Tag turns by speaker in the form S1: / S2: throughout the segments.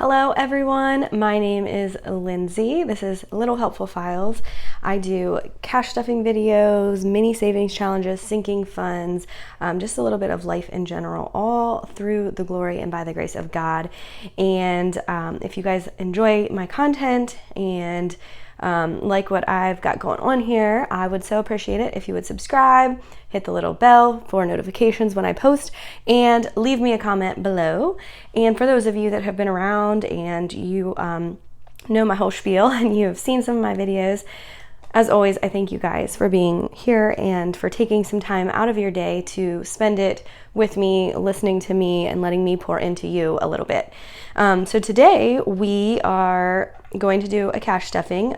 S1: Hello everyone, my name is Lindsay. This is Little Helpful Files. I do cash stuffing videos, mini savings challenges, sinking funds, just a little bit of life in general, all through the glory and by the grace of God. And if you guys enjoy my content and like what I've got going on here, I would so appreciate it if you would subscribe, hit the little bell for notifications when I post, and leave me a comment below. And for those of you that have been around and you know my whole spiel and you have seen some of my videos, as always, I thank you guys for being here and for taking some time out of your day to spend it with me, listening to me, and letting me pour into you a little bit. So today we are going to do a cash stuffing.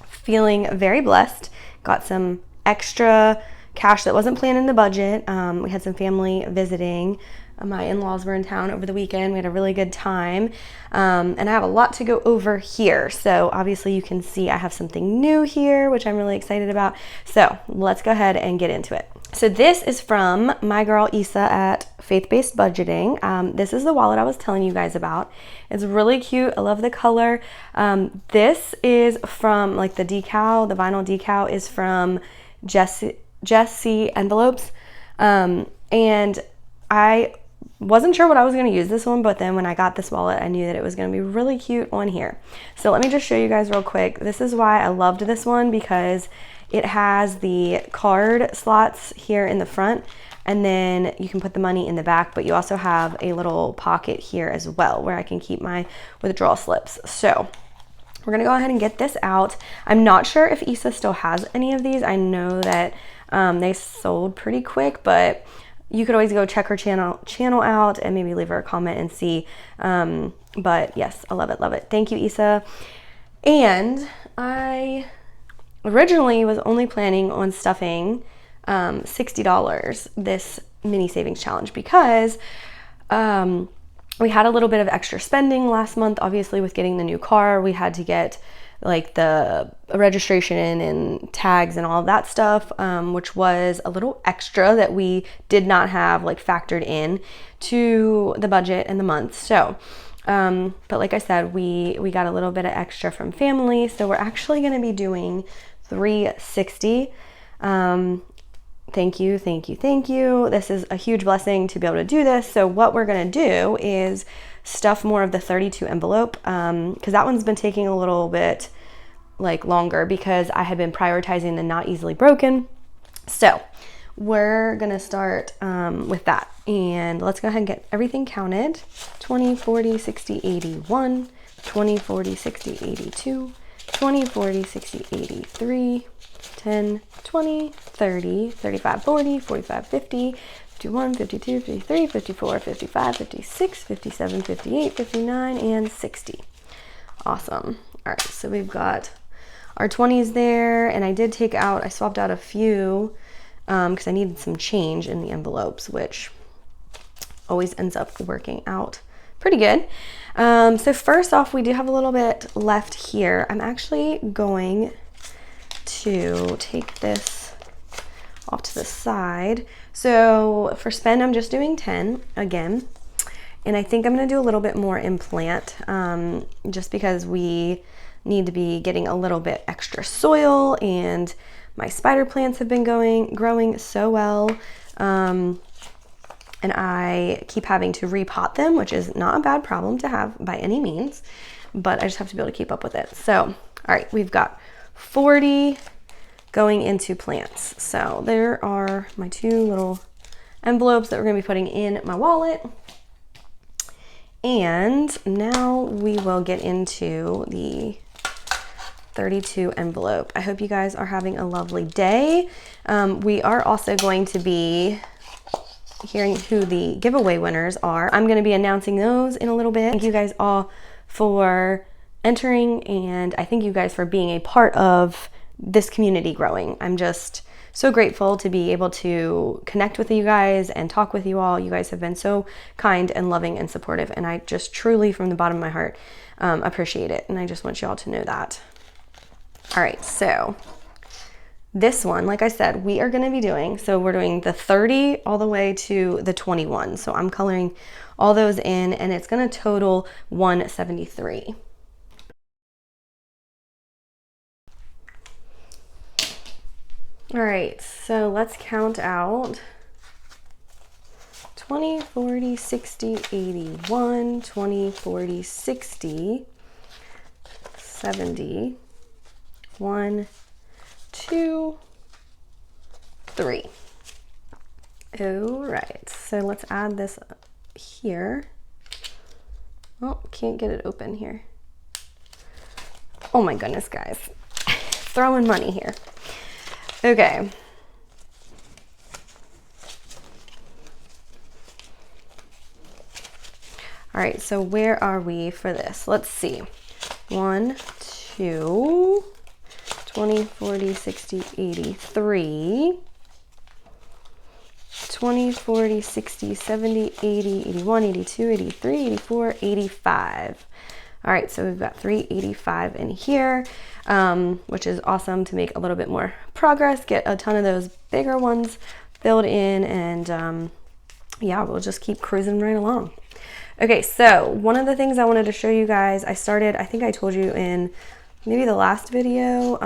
S1: Feeling very blessed. Got some extra cash that wasn't planned in the budget. We had some family visiting. My in-laws were in town over the weekend. We had a really good time. And I have a lot to go over here. So obviously you can see I have something new here, which I'm really excited about. So let's go ahead and get into it. So this is from my girl Isa at Faith-Based Budgeting. This is the wallet I was telling you guys about. It's really cute. I love the color. This is from like the decal, the vinyl decal is from Jesse Envelopes. And I wasn't sure what I was going to use this one, but then when I got this wallet, I knew that it was going to be really cute on here. So let me just show you guys real quick. This is why I loved this one, because it has the card slots here in the front, and then you can put the money in the back, but you also have a little pocket here as well where I can keep my withdrawal slips. So we're going to go ahead and get this out. I'm not sure if Isa still has any of these. I know that they sold pretty quick, but you could always go check her channel out and maybe leave her a comment and see. But yes, I love it, love it. Thank you, Isa. And I originally was only planning on stuffing $60 this mini savings challenge because we had a little bit of extra spending last month. Obviously, with getting the new car, we had to get like the registration and tags and all of that stuff, which was a little extra that we did not have like factored in to the budget and the month. So, but like I said, we got a little bit of extra from family. So we're actually going to be doing $360. Thank you, thank you, thank you. This is a huge blessing to be able to do this. So what we're going to do is stuff more of the 32 envelope, because that one's been taking a little bit like longer because I had been prioritizing the not easily broken. So we're gonna start with that, and let's go ahead and get everything counted. 20, 40, 60, 81, 20, 40, 60, 82, 20, 40, 60, 83, 10, 20, 30, 35, 40, 45, 50, 51, 52, 53, 54, 55, 56, 57, 58, 59, and 60. Awesome. All right, so we've got our 20s there, and I swapped out a few because I needed some change in the envelopes, which always ends up working out pretty good. So first off, we do have a little bit left here. I'm actually going to take this off to the side. So for spend, I'm just doing 10 again. And I think I'm going to do a little bit more in plant, just because we need to be getting a little bit extra soil, and my spider plants have been growing so well. And I keep having to repot them, which is not a bad problem to have by any means, but I just have to be able to keep up with it. So, all right, we've got 40 going into plants. So there are my two little envelopes that we're going to be putting in my wallet. And now we will get into the 32 envelope. I hope you guys are having a lovely day. We are also going to be hearing who the giveaway winners are. I'm going to be announcing those in a little bit. Thank you guys all for entering, and I thank you guys for being a part of this community growing. I'm just so grateful to be able to connect with you guys and talk with you all. You guys have been so kind and loving and supportive, and I just truly, from the bottom of my heart, appreciate it. And I just want you all to know that. All right, so this one, like I said, we are going to be doing, so we're doing the 30 all the way to the 21. So I'm coloring all those in, and it's going to total 173. All right, so let's count out 20, 40, 60, 81, 20, 40, 60, 70, 1, 2, 3. All right, so let's add this here. Oh, can't get it open here. Oh my goodness, guys. Throwing money here. Okay. All right, so where are we for this? Let's see. 1, 2, 20, 40, 60, 83, 20, 40, 60, 70, 80, 81, 82, 83, 84, 85. All right, so we've got 385 in here, which is awesome to make a little bit more progress, get a ton of those bigger ones filled in, and yeah, we'll just keep cruising right along. Okay, so one of the things I wanted to show you guys, I think I told you in maybe the last video,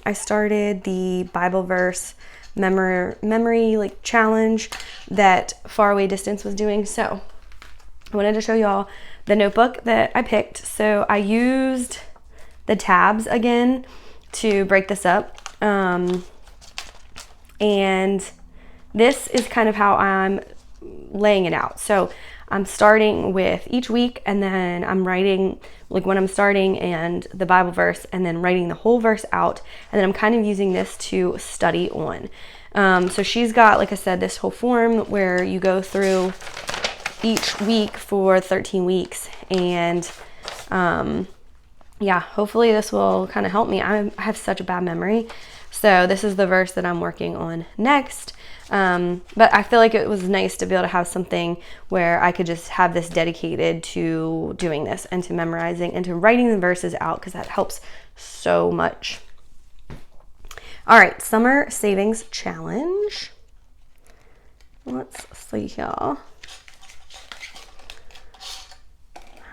S1: I started the Bible verse memory like challenge that Faraway Distance was doing. So I wanted to show y'all the notebook that I picked. So I used the tabs again to break this up. And this is kind of how I'm laying it out. So I'm starting with each week, and then I'm writing like when I'm starting and the Bible verse, and then writing the whole verse out, and then I'm kind of using this to study on. So she's got, like I said, this whole form where you go through each week for 13 weeks, and yeah, hopefully this will kind of help me. I have such a bad memory, so this is the verse that I'm working on next. But I feel like it was nice to be able to have something where I could just have this dedicated to doing this and to memorizing and to writing the verses out, because that helps so much. All right, Summer Savings Challenge. Let's see here. All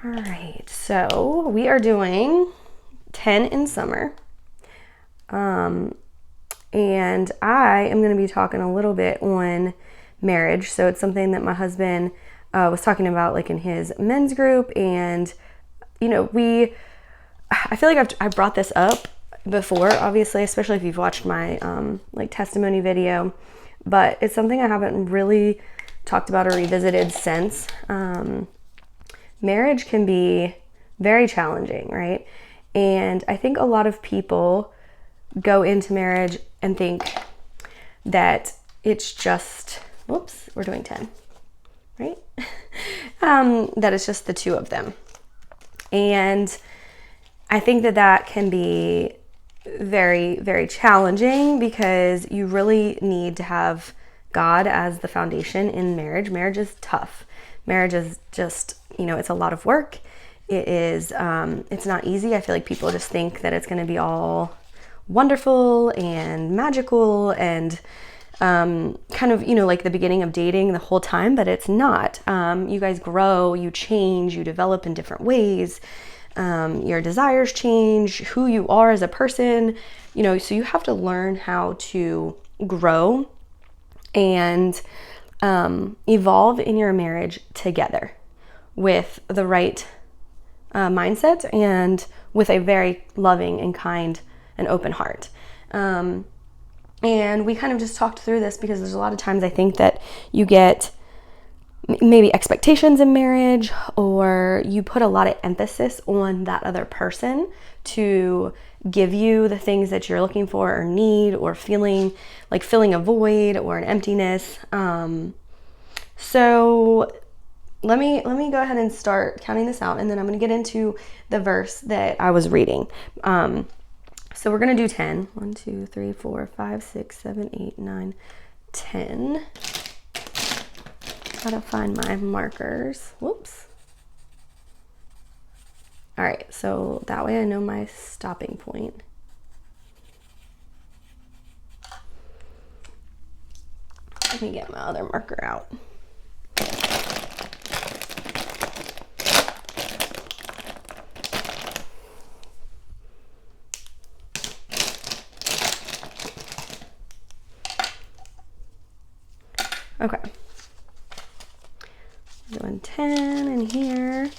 S1: right, so we are doing 10 in summer. And I am going to be talking a little bit on marriage. So it's something that my husband was talking about like in his men's group. And, you know, I feel like I brought this up before, obviously, especially if you've watched my like testimony video. But it's something I haven't really talked about or revisited since. Marriage can be very challenging, right? And I think a lot of people go into marriage and think that it's just, whoops, we're doing 10, right? That it's just the two of them. And I think that can be very, very challenging, because you really need to have God as the foundation in marriage. Marriage is tough. Marriage is just, you know, it's a lot of work. It is, it's not easy. I feel like people just think that it's going to be all wonderful and magical and kind of, you know, like the beginning of dating the whole time, but it's not. You guys grow, you change, you develop in different ways. Your desires change, who you are as a person, you know, so you have to learn how to grow and evolve in your marriage together with the right mindset and with a very loving and kind and open heart. And we kind of just talked through this, because there's a lot of times I think that you get maybe expectations in marriage, or you put a lot of emphasis on that other person to give you the things that you're looking for or need, or feeling like filling a void or an emptiness. So let me go ahead and start counting this out, and then I'm going to get into the verse that I was reading. So we're going to do 10. 1, 2, 3, 4, 5, 6, 7, 8, 9, 10. Gotta find my markers. Whoops. All right, so that way I know my stopping point. Let me get my other marker out. Okay. Doing 10 in here.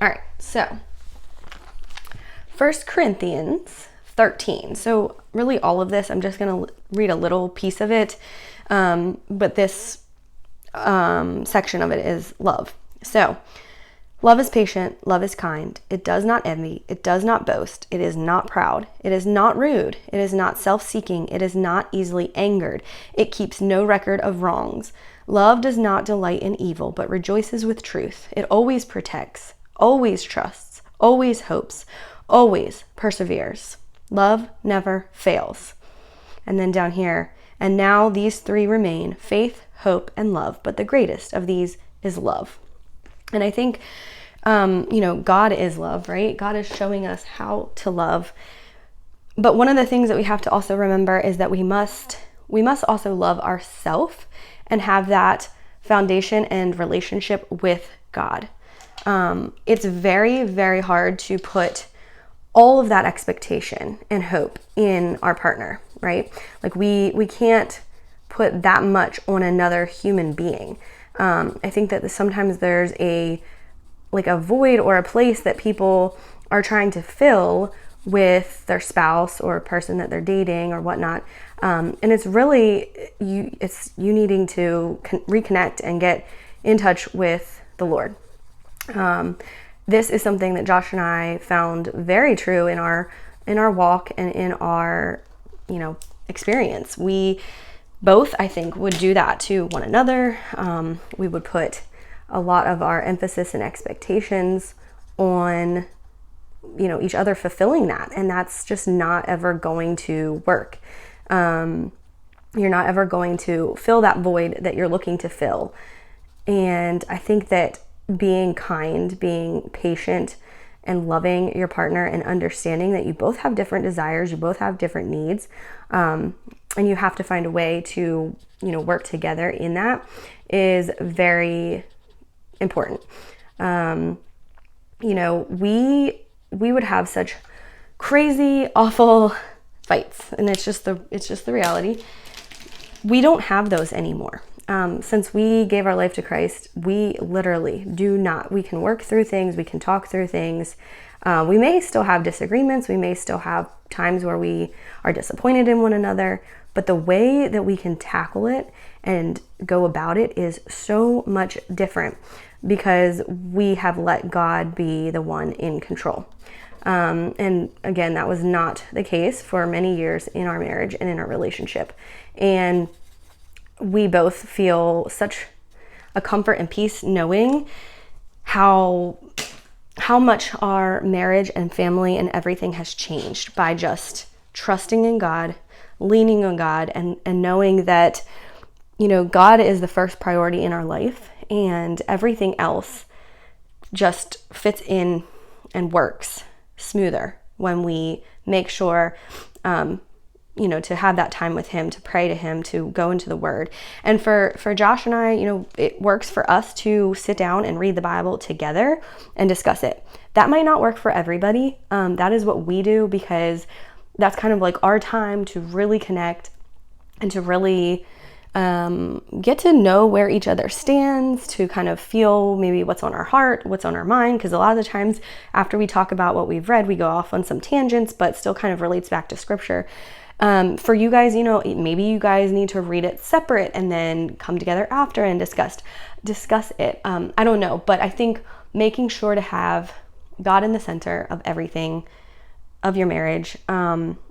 S1: All right, so 1 Corinthians 13. So really all of this, I'm just going to read a little piece of it, but this section of it is love. So, love is patient, love is kind, it does not envy, it does not boast, it is not proud, it is not rude, it is not self-seeking, it is not easily angered, it keeps no record of wrongs. Love does not delight in evil, but rejoices with truth. It always protects, always trusts, always hopes, always perseveres. Love never fails. And then down here, and now these three remain, faith, hope, and love, but the greatest of these is love. And I think, God is love, right? God is showing us how to love. But one of the things that we have to also remember is that we must also love ourselves and have that foundation and relationship with God. It's very, very hard to put all of that expectation and hope in our partner, right? Like we can't put that much on another human being. I think that sometimes there's a void or a place that people are trying to fill with their spouse or person that they're dating or whatnot. And it's really, you needing to reconnect and get in touch with the Lord. This is something that Josh and I found very true in our walk and in our, experience. We both, I think, would do that to one another. We would put a lot of our emphasis and expectations on, each other fulfilling that. And that's just not ever going to work. You're not ever going to fill that void that you're looking to fill. And I think that being kind, being patient, and loving your partner and understanding that you both have different desires, you both have different needs, and you have to find a way to, work together in that is very important. We would have such crazy, awful fights, and it's just the reality. We don't have those anymore. Since we gave our life to Christ, we literally do not. We can work through things. We can talk through things. We may still have disagreements. We may still have times where we are disappointed in one another. But the way that we can tackle it and go about it is so much different because we have let God be the one in control. And again, that was not the case for many years in our marriage and in our relationship. And we both feel such a comfort and peace knowing how much our marriage and family and everything has changed by just trusting in God, leaning on God, and knowing that, God is the first priority in our life, and everything else just fits in and works smoother when we make sure to have that time with him, to pray to him, to go into the word. And for Josh and I, it works for us to sit down and read the Bible together and discuss it. That might not work for everybody. That is what we do because that's kind of like our time to really connect and to really get to know where each other stands, to kind of feel maybe what's on our heart, what's on our mind, because a lot of the times after we talk about what we've read, we go off on some tangents, but still kind of relates back to scripture. For you guys, maybe you guys need to read it separate and then come together after and discuss it. I don't know, but I think making sure to have God in the center of everything of your marriage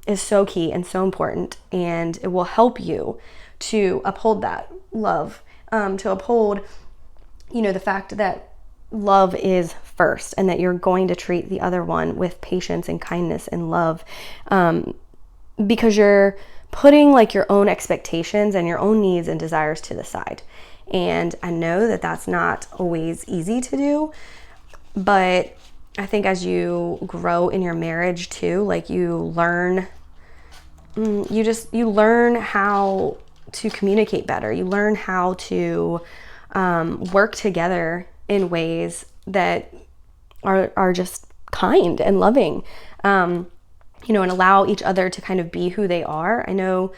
S1: is so key and so important, and it will help you to uphold that love, to uphold, the fact that love is first and that you're going to treat the other one with patience and kindness and love, because you're putting your own expectations and your own needs and desires to the side. And I know that that's not always easy to do, but I think as you grow in your marriage too, you learn you learn how to communicate better. You learn how to work together in ways that are just kind and loving, you know, and allow each other to kind of be who they are. I know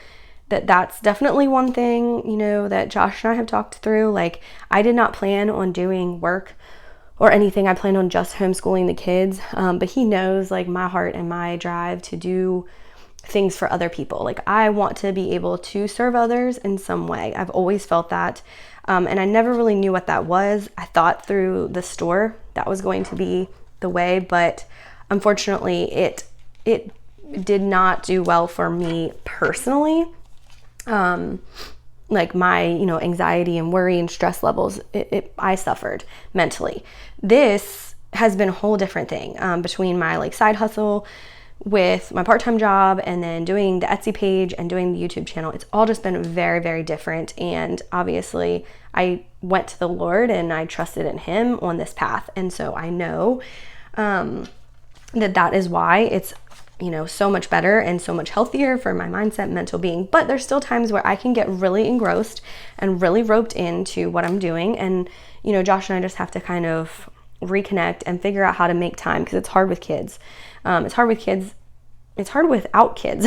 S1: that that's definitely one thing, you know, that Josh and I have talked through. Like, I did not plan on doing work or anything. I planned on just homeschooling the kids. But he knows like my heart and my drive to do things for other people. Like, I want to be able to serve others in some way. I've always felt that. And I never really knew what that was. I thought through the store that was going to be the way, but unfortunately it did not do well for me personally. Like my, you know, anxiety and worry and stress levels, I suffered mentally. This has been a whole different thing, between my like side hustle with my part-time job and then doing the Etsy page and doing the YouTube channel. It's all just been very, very different. And obviously I went to the Lord and I trusted in him on this path. And so I know, that is why it's, you know, so much better and so much healthier for my mindset, mental being. But there's still times where I can get really engrossed and really roped into what I'm doing. And, you know, Josh and I just have to kind of reconnect and figure out how to make time, because it's hard with kids. It's hard with kids. It's hard without kids,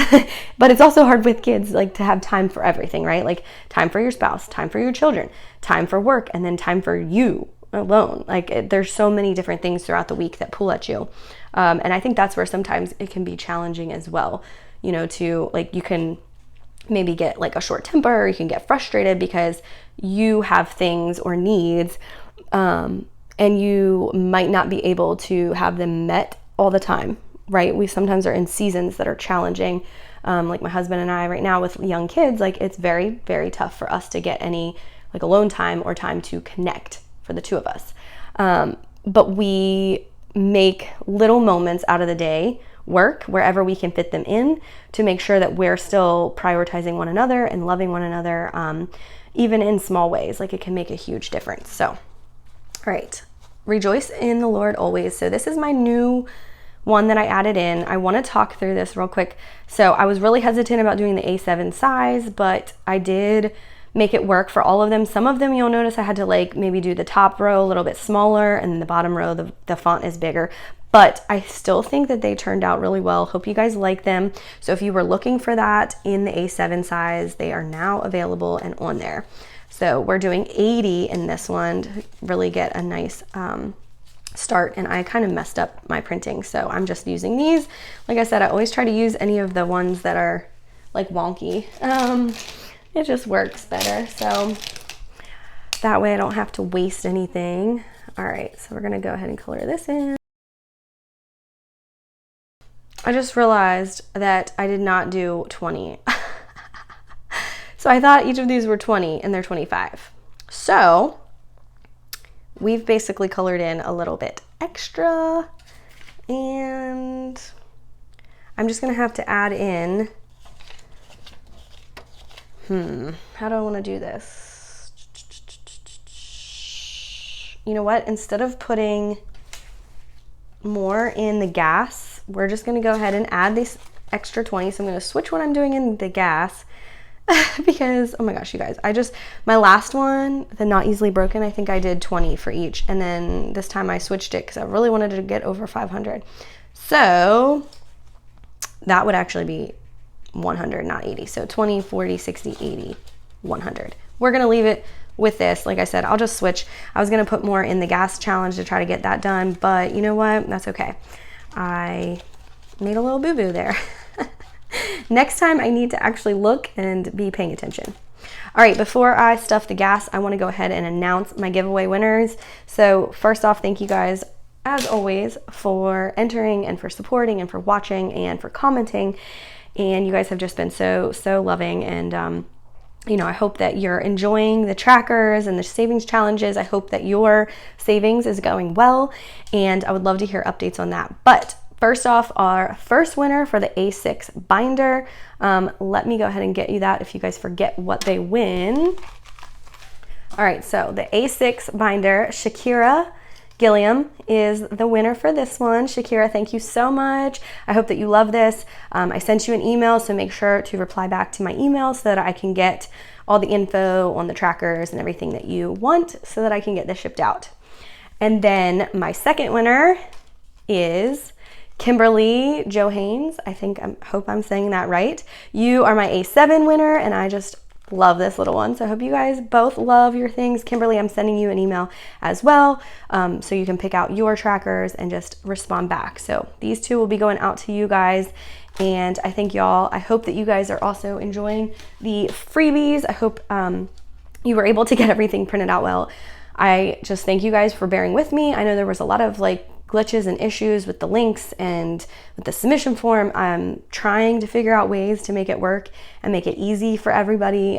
S1: but it's also hard with kids, like to have time for everything, right? Like time for your spouse, time for your children, time for work, and then time for you alone. Like there's so many different things throughout the week that pull at you. And I think that's where sometimes it can be challenging as well, you know, to like, you can maybe get like a short temper, or you can get frustrated because you have things or needs, and you might not be able to have them met all the time, right? We sometimes are in seasons that are challenging. Like my husband and I right now with young kids, like it's very, very tough for us to get any like alone time or time to connect for the two of us. But we make little moments out of the day work wherever we can fit them in to make sure that we're still prioritizing one another and loving one another, even in small ways. Like it can make a huge difference. So, all right. Rejoice in the Lord always. So this is my new one that I added in. I want to talk through this real quick. So I was really hesitant about doing the A7 size, but I did make it work for all of them. Some of them you'll notice I had to like maybe do the top row a little bit smaller and the bottom row, the font is bigger. But I still think that they turned out really well. Hope you guys like them. So if you were looking for that in the A7 size, they are now available and on there. So we're doing 80 in this one to really get a nice start. And I kind of messed up my printing, so I'm just using these. Like I said, I always try to use any of the ones that are like wonky. It just works better. So that way I don't have to waste anything. All right, so we're gonna go ahead and color this in. I just realized that I did not do 20. So I thought each of these were 20 and they're 25. So we've basically colored in a little bit extra, and I'm just gonna have to add in, how do I wanna do this? You know what, instead of putting more in the gas, we're just gonna go ahead and add these extra 20. So I'm gonna switch what I'm doing in the gas because, oh my gosh, you guys, my last one, the not easily broken, I think I did 20 for each. And then this time I switched it because I really wanted to get over 500. So that would actually be 100, not 80. So 20, 40, 60, 80, 100. We're gonna leave it with this. Like I said, I'll just switch. I was gonna put more in the gas challenge to try to get that done, but you know what? That's okay. I made a little boo-boo there. Next time I need to actually look and be paying attention. All right, before I stuff the gas, I want to go ahead and announce my giveaway winners. So first off, thank you guys, as always, for entering and for supporting and for watching and for commenting. And you guys have just been so loving. And you know, I hope that you're enjoying the trackers and the savings challenges. I hope that your savings is going well, and I would love to hear updates on that. But first off, our first winner for the A6 binder. Let me go ahead and get you that if you guys forget what they win. All right, so the A6 binder, Shakira Gilliam is the winner for this one. Shakira, thank you so much. I hope that you love this. I sent you an email, so make sure to reply back to my email so that I can get all the info on the trackers and everything that you want so that I can get this shipped out. And then my second winner is Kimberly Johanes. I hope I'm saying that right. You are my A7 winner, and I just love this little one. So I hope you guys both love your things. Kimberly, I'm sending you an email as well, so you can pick out your trackers and just respond back. So these two will be going out to you guys. And I thank y'all. I hope that you guys are also enjoying the freebies. I hope you were able to get everything printed out well. I just thank you guys for bearing with me. I know there was a lot of glitches and issues with the links and with the submission form. I'm trying to figure out ways to make it work and make it easy for everybody.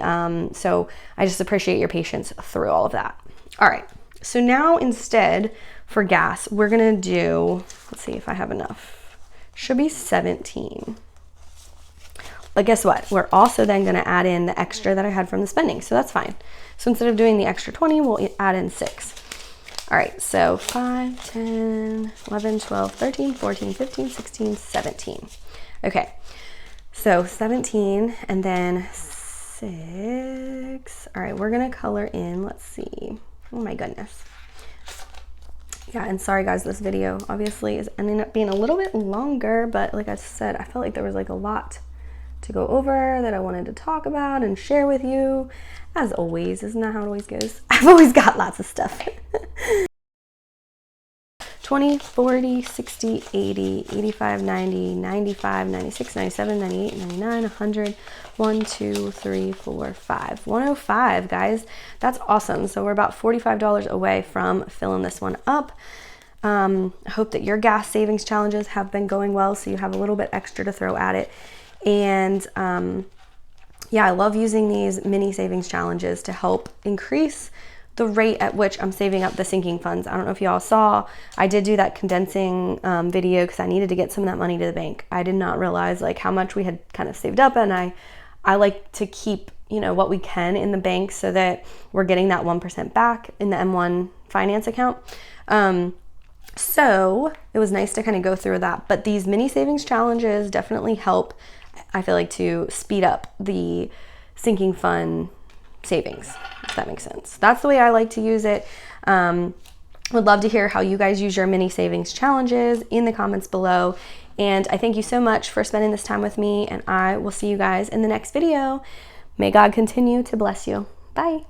S1: So I just appreciate your patience through all of that. All right, so now instead for gas, we're gonna do, let's see if I have enough. Should be 17. But guess what? We're also then gonna add in the extra that I had from the spending, so that's fine. So instead of doing the extra 20, we'll add in 6. All right, so 5, 10, 11, 12, 13, 14, 15, 16, 17. Okay, so 17 and then 6. All right, we're gonna color in, let's see. Oh my goodness. Yeah, and sorry guys, this video obviously is ending up being a little bit longer, but like I said, I felt like there was a lot to go over that I wanted to talk about and share with you. As always, isn't that how it always goes? I've always got lots of stuff. 20, 40, 60, 80, 85, 90, 95, 96, 97, 98, 99, 100, 1, 2, 3, 4, 5. 105, guys. That's awesome. So we're about $45 away from filling this one up. I hope that your gas savings challenges have been going well, so you have a little bit extra to throw at it. And yeah, I love using these mini savings challenges to help increase the rate at which I'm saving up the sinking funds. I don't know if y'all saw, I did do that condensing video because I needed to get some of that money to the bank. I did not realize how much we had kind of saved up, and I like to keep, what we can in the bank so that we're getting that 1% back in the M1 finance account. So it was nice to kind of go through that, but these mini savings challenges definitely help, I feel like, to speed up the sinking fund savings, if that makes sense. That's the way I like to use it. Would love to hear how you guys use your mini savings challenges in the comments below. And I thank you so much for spending this time with me, and I will see you guys in the next video. May God continue to bless you. Bye.